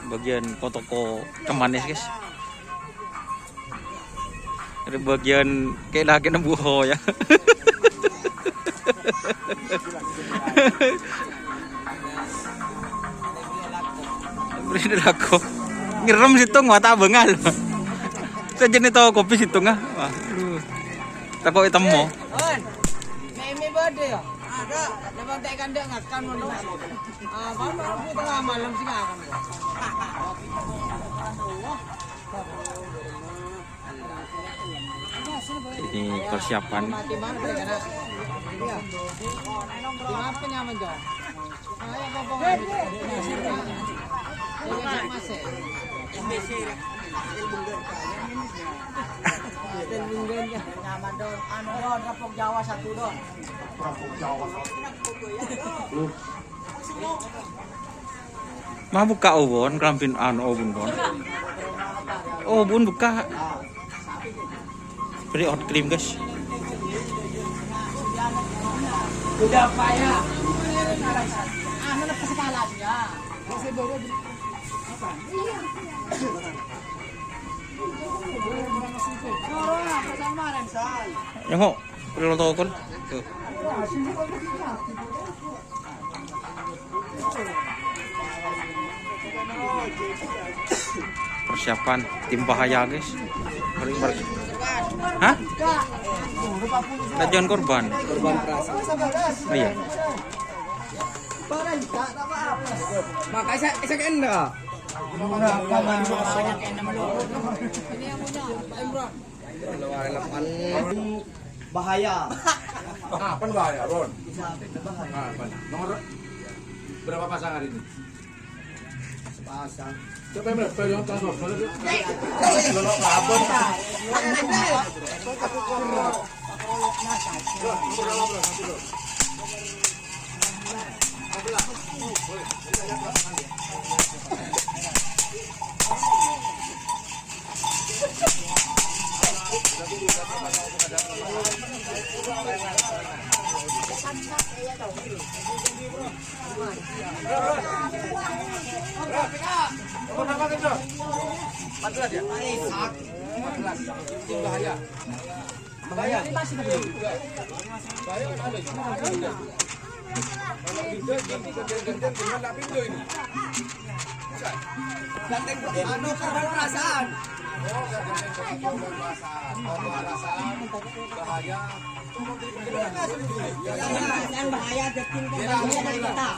Bagian toko kemanis guys. Ada bagian kayak lagi buho ya. Beli laku. Ngerem situ nggak bengal. Saja nih tahu kopi situ nggak? Takut hitam mo. Meme bade ya? Ada. Lepas tak kandang akan mana? Baru tengah malam sih akan. Ini persiapan. Rapok Jawa satu don. Mah buka obon, kerampin obon bon. Obon buka. Beri hot cream guys. Udah payah. Mana kesalahannya? Masih baru apa? Yang kok perlu tahu kan? Tuh. Persiapan tim bahaya guys. Balik. Hah? Kajian korban. Korban keras. Oh iya. Makanya saya kena. Bahaya. Apa bahaya, Ron? Nomor berapa pasangan ini? Sepasang. Coba yang berapa yang transfer? Bahaya ini masih belum. Bahaya kan ada. Kalau pindah jadi gantian dengan tak pindah ini. Ganteng korban perasaan. Oh, ganteng korban perasaan. Bahaya. Yang bahaya dekin korban kita.